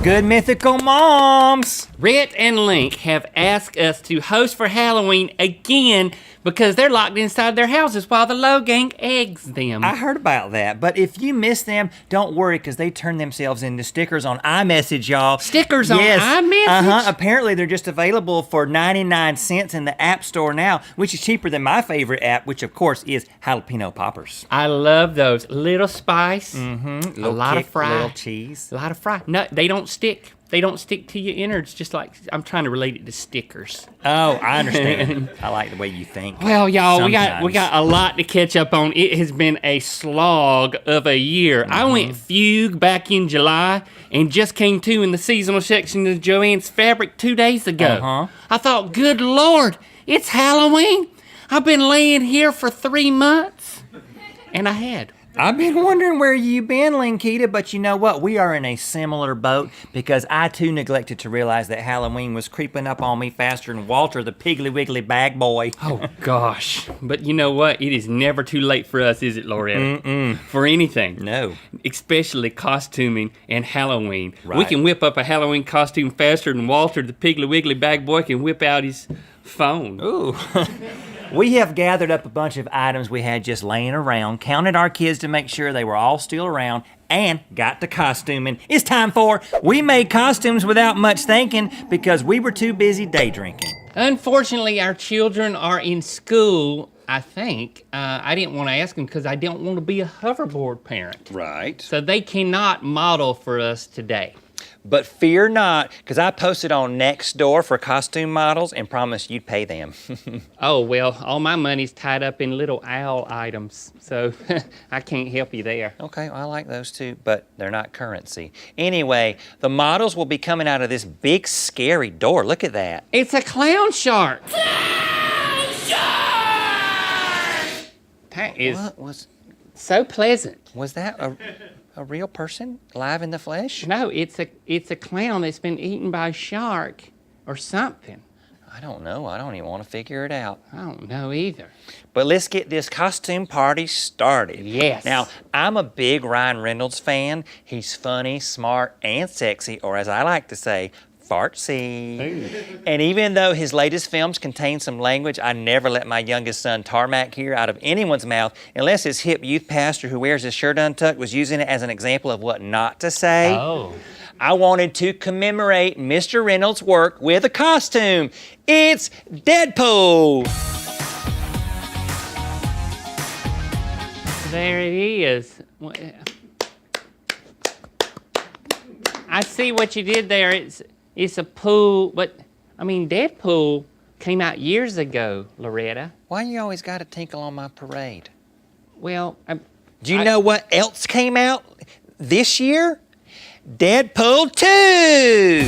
good, Mythical Moms? Rhett and Link have asked us to host for Halloween again because they're locked inside their houses while the Low Gang eggs them. I heard about that, but if you miss them, don't worry, because they turn themselves into stickers on iMessage, y'all. Stickers on iMessage? Apparently, they're just available for 99 cents in the App Store now, which is cheaper than my favorite app, which, of course, is Jalapeno Poppers. I love those. Little spice, Mm-hmm. a lot of fry. Little cheese. A lot of fry. No, they don't stick. They don't stick to your innards, just like I'm trying to relate it to stickers. Oh, I understand. I like the way you think. Well, y'all, we Sometimes. got a lot to catch up on. It has been a slog of a year. I went fugue back in July and just came to in the seasonal section of Joann's Fabric 2 days ago. I thought, good Lord, it's Halloween. I've been laying here for 3 months, and I had. I've been wondering where you've been, Linkita, but you know what? We are in a similar boat because I too neglected to realize that Halloween was creeping up on me faster than Walter the Piggly Wiggly Bag Boy. Oh, gosh. But you know what? It is never too late for us, is it, LoRhetta? For anything. No. Especially costuming and Halloween. We Right. can whip up a Halloween costume faster than Walter the Piggly Wiggly Bag Boy can whip out his phone. Ooh. We have gathered up a bunch of items we had just laying around, counted our kids to make sure they were all still around, and got to costuming. It's time for We Made Costumes Without Much Thinking because we were too busy day drinking. Unfortunately, our children are in school, I think. I didn't want to ask them because I don't want to be a hoverboard parent. Right. So they cannot model for us today. But fear not, because I posted on Nextdoor for costume models and promised you'd pay them. Oh, well, all my money's tied up in little owl items, so I can't help you there. Okay, well, I like those too, but they're not currency. Anyway, the models will be coming out of this big, scary door. Look at that. It's a clown shark. That is What was so pleasant. that a real person live in the flesh? No, it's a clown that's been eaten by a shark or something. I don't know. I don't even want to figure it out. I don't know either. But let's get this costume party started. Yes. Now, I'm a big Ryan Reynolds fan. He's funny, smart, and sexy, or as I like to say, fartsy. And even though his latest films contain some language I never let my youngest son Tarmac hear out of anyone's mouth unless his hip youth pastor who wears his shirt untucked was using it as an example of what not to say. Oh. I wanted to commemorate Mr. Reynolds' work with a costume. It's Deadpool. There it is. I see what you did there. It's a pool, but I mean, Deadpool came out years ago, LoRhetta. Why you always got to tinkle on my parade? Well, Do you know what else came out this year? Deadpool 2!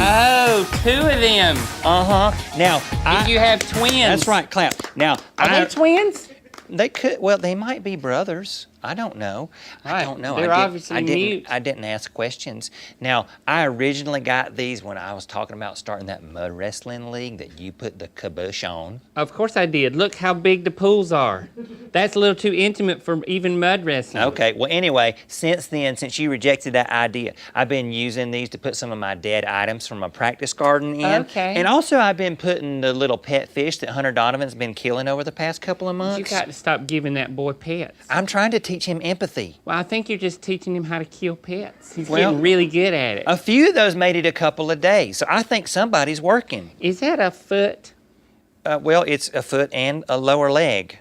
Oh, 2 of them. Uh-huh. Now, Did you have twins? That's right, Clap. Now, Are they twins? They could, well, they might be brothers. I don't know. I don't know. They're obviously mute. I didn't ask questions. Now, I originally got these when I was talking about starting that mud wrestling league that you put the kibosh on. Of course I did. Look how big the pools are. That's a little too intimate for even mud wrestling. Okay, well, anyway, since then, since you rejected that idea, I've been using these to put some of my dead items from my practice garden in. Okay. And also, I've been putting the little pet fish that Hunter Donovan's been killing over the past couple of months. You got to stop giving that boy pets. I'm trying to teach him empathy. Well, I think you're just teaching him how to kill pets. He's Well, getting really good at it. A few of those made it a couple of days, so I think somebody's working. Is that a foot? Well, it's a foot and a lower leg.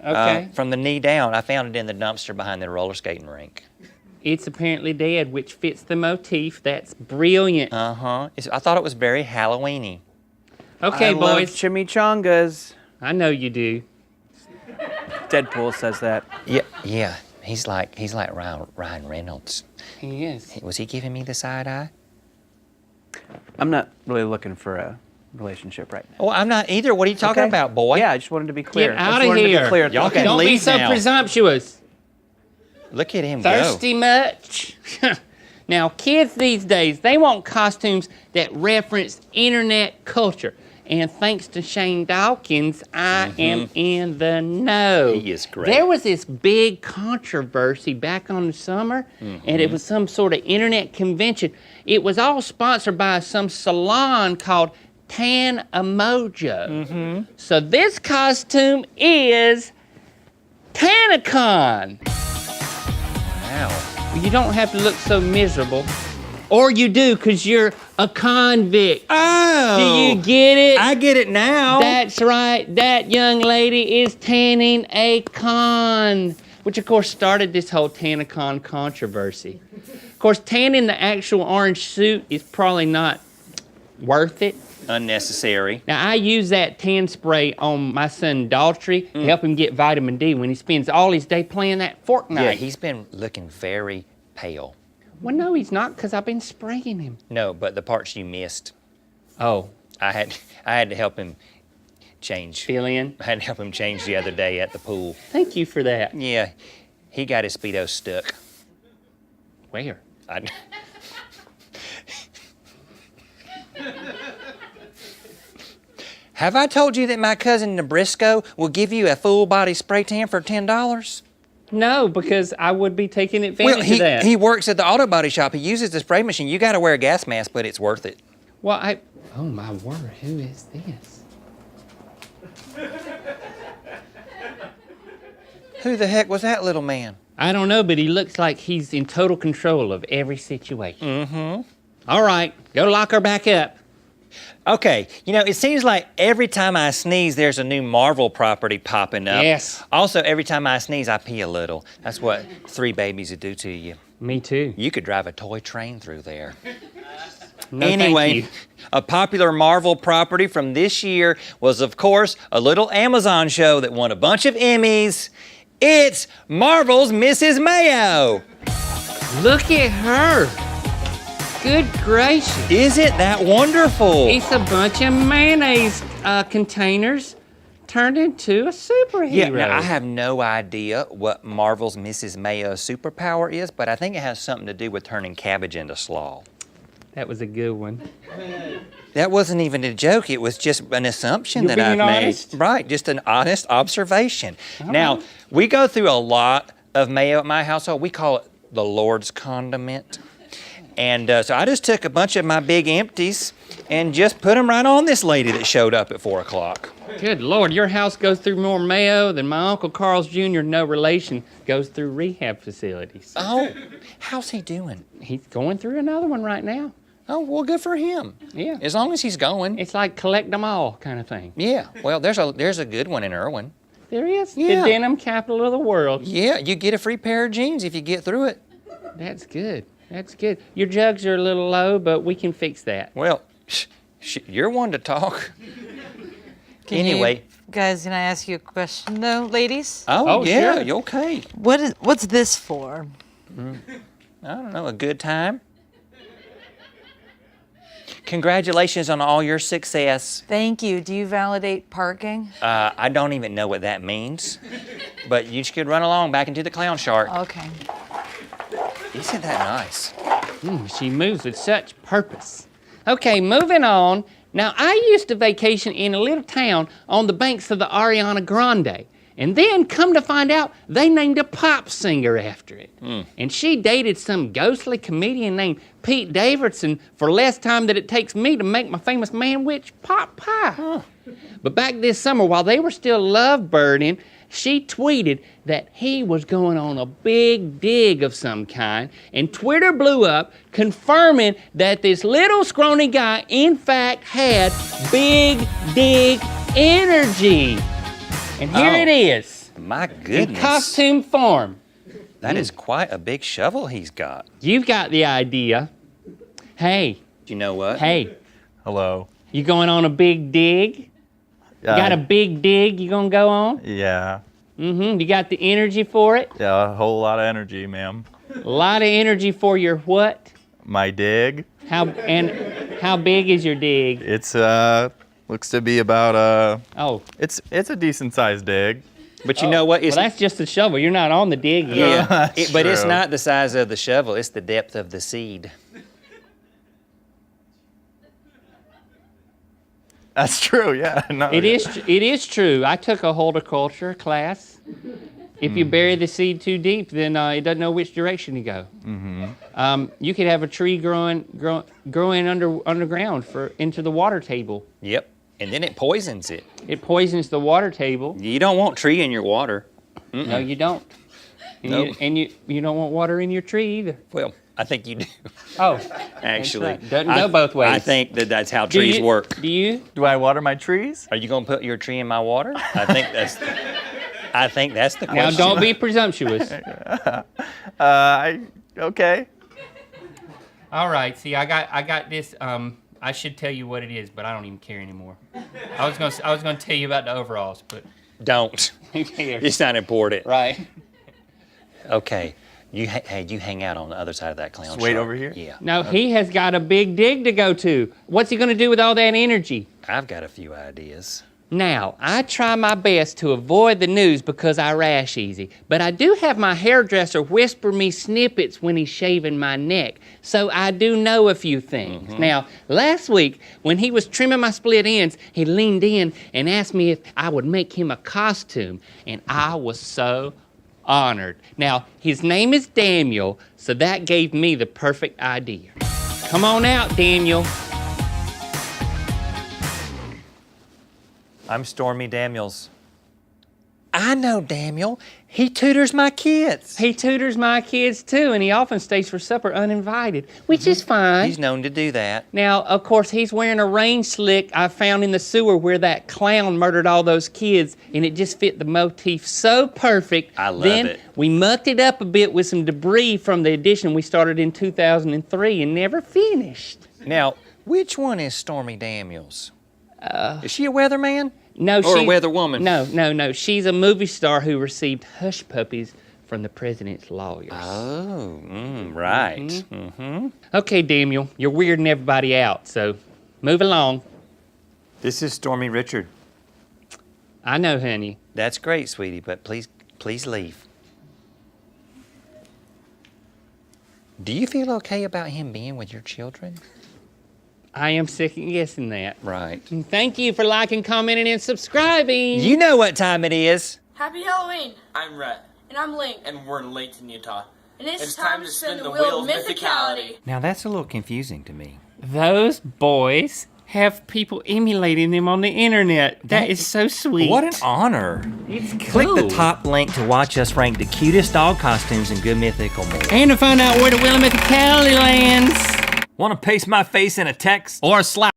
Okay. From the knee down. I found it in the dumpster behind the roller skating rink. It's apparently dead, which fits the motif. That's brilliant. Uh-huh. I thought it was very Halloween-y. Okay, I love boys. chimichangas. I know you do. Deadpool says that. Yeah. He's like Ryan Reynolds. He is. Was he giving me the side eye? I'm not really looking for a relationship right now. Oh, I'm not either. What are you talking Okay? about, boy? Yeah, I just wanted to be clear. Get I just out of wanted to be here. clear. Y'all can Don't be leave so now. presumptuous. Look at him Thirsty much? Now, kids these days, they want costumes that reference internet culture. And thanks to Shane Dawkins, I am in the know. He is great. There was this big controversy back on the summer, and it was some sort of internet convention. It was all sponsored by some salon called Tan Emojo. So this costume is Tanacon. Wow. You don't have to look so miserable. Or you do, because you're a convict. Oh. Do you get it? I get it now. That's right. That young lady is tanning a con, which of course started this whole Tanacon controversy. Of course, tanning the actual orange suit is probably not worth it. Unnecessary. Now, I use that tan spray on my son Daughtry to help him get vitamin D when he spends all his day playing that Fortnite. Yeah, he's been looking very pale. Well, no, he's not, because I've been spraying him. No, but the parts you missed, Oh, I had to help him change. fill in. I had to help him change the other day at the pool. Thank you for that. Yeah, he got his Speedo stuck. Where? I, have I told you that my cousin Nabrisco will give you a full body spray tan for $10? No, because I would be taking advantage of that. he works at the auto body shop. He uses the spray machine. You got to wear a gas mask, but it's worth it. Well, oh my word, who is this? Who the heck was that little man? I don't know, but he looks like he's in total control of every situation. All right, go lock her back up. Okay, you know, it seems like every time I sneeze, there's a new Marvel property popping up. Yes. Also, every time I sneeze, I pee a little. That's what 3 babies would do to you. Me too. You could drive a toy train through there. No, Anyway, thank you. a popular Marvel property from this year was, of course, a little Amazon show that won a bunch of Emmys. It's Marvel's Mrs. Mayo. Look at her. Good gracious. Isn't that wonderful? It's a bunch of mayonnaise containers turned into a superhero. Yeah, now I have no idea what Marvel's Mrs. Mayo's superpower is, but I think it has something to do with turning cabbage into slaw. That was a good one. That wasn't even a joke. It was just an assumption You're that I've being made. honest? Right, just an honest observation. Now, we go through a lot of mayo at my household. We call it the Lord's condiment. And so I just took a bunch of my big empties and just put them right on this lady that showed up at 4 o'clock. Good Lord, your house goes through more mayo than my Uncle Carl's Jr., no relation, goes through rehab facilities. Oh, how's he doing? He's going through another one right now. Oh, well, good for him. Yeah. As long as he's going. It's like collect them all kind of thing. Yeah, well, there's a good one in Irwin. There he is, Yeah. the denim capital of the world. Yeah, you get a free pair of jeans if you get through it. That's good. That's good. Your jugs are a little low, but we can fix that. Well, you're one to talk. Anyway. Guys, can I ask you a question though, ladies? Oh, yeah, sure. you okay. What's this for? I don't know, a good time. Congratulations on all your success. Thank you. Do you validate parking? I don't even know what that means, but you should run along back into the clown shark. Okay. Isn't that nice? She moves with such purpose. Okay, moving on. Now, I used to vacation in a little town on the banks of the Ariana Grande. And then, come to find out, they named a pop singer after it. And she dated some ghostly comedian named Pete Davidson for less time than it takes me to make my famous man-witch pot pie. But back this summer, while they were still loveboarding, she tweeted that he was going on a big dig of some kind, and Twitter blew up, confirming that this little scrawny guy, in fact, had big dig energy. And here it is, My in goodness. costume form. That is quite a big shovel he's got. You've got the idea. Hey, You know what? hey, Hello. you going on a big dig? You got a big dig you gonna go on? Yeah. You got the energy for it? Yeah, a whole lot of energy, ma'am. A lot of energy for your what? My dig, How big is your dig? it's looks to be about Oh, it's a decent sized dig. But you know what? well, that's just a shovel. You're not on the dig yet. yeah. That's But it's true. not the size of the shovel, it's the depth of the seed. That's true. Yeah. No, It is true. I took a horticulture class. If you bury the seed too deep, then it doesn't know which direction to go. You could have a tree growing underground into the water table. Yep. And then it poisons it. It poisons the water table. You don't want tree in your water. No, you don't. And, Nope. you don't want water in your tree either. Well, I think you do. Oh, Actually, right. Doesn't go both ways. I think that's how Do trees you- work. Do you? Do I water my trees? Are you gonna put your tree in my water? I think that's the Now, question. don't be presumptuous. Okay. All right. See, I got this. I should tell you what it is, but I don't even care anymore. I was gonna tell you about the overalls, but Don't. who cares? It's not important. Right. Okay. You hang out on the other side of that clown. Just wait shark. over here? Yeah. Now he has got a big dig to go to. What's he gonna do with all that energy? I've got a few ideas. Now, I try my best to avoid the news because I rash easy, but I do have my hairdresser whisper me snippets when he's shaving my neck, so I do know a few things. Now, last week, when he was trimming my split ends, he leaned in and asked me if I would make him a costume, and I was so honored. Now, his name is Daniel, so that gave me the perfect idea. Come on out, Daniel. I'm Stormy Daniels. I know Daniel. He tutors my kids. He tutors my kids too, and he often stays for supper uninvited, which is fine. He's known to do that. Now, of course, he's wearing a rain slick I found in the sewer where that clown murdered all those kids, and it just fit the motif so perfect. I love then it. we mucked it up a bit with some debris from the edition we started in 2003 and never finished. Now, which one is Stormy Daniels? Is she a weatherman? No, Or a she- weather woman? No. She's a movie star who received hush puppies from the president's lawyers. Oh, right. Okay, Daniel, you're weirding everybody out, so move along. This is Stormy Richard. I know, honey. That's great, sweetie, but please leave. Do you feel okay about him being with your children? I am second guessing that. Right. And thank you for liking, commenting, and subscribing. You know what time it is. Happy Halloween! I'm Rhett, And I'm Link. and we're in Layton, Utah. And it's time to spin the wheel of mythicality. Now that's a little confusing to me. Those boys have people emulating them on the internet. That is so sweet. What an honor. It's Click the cool. top link to watch us rank the cutest dog costumes in Good Mythical Moms. And to find out where the wheel of mythicality lands. Want to paste my face in a text? Or slap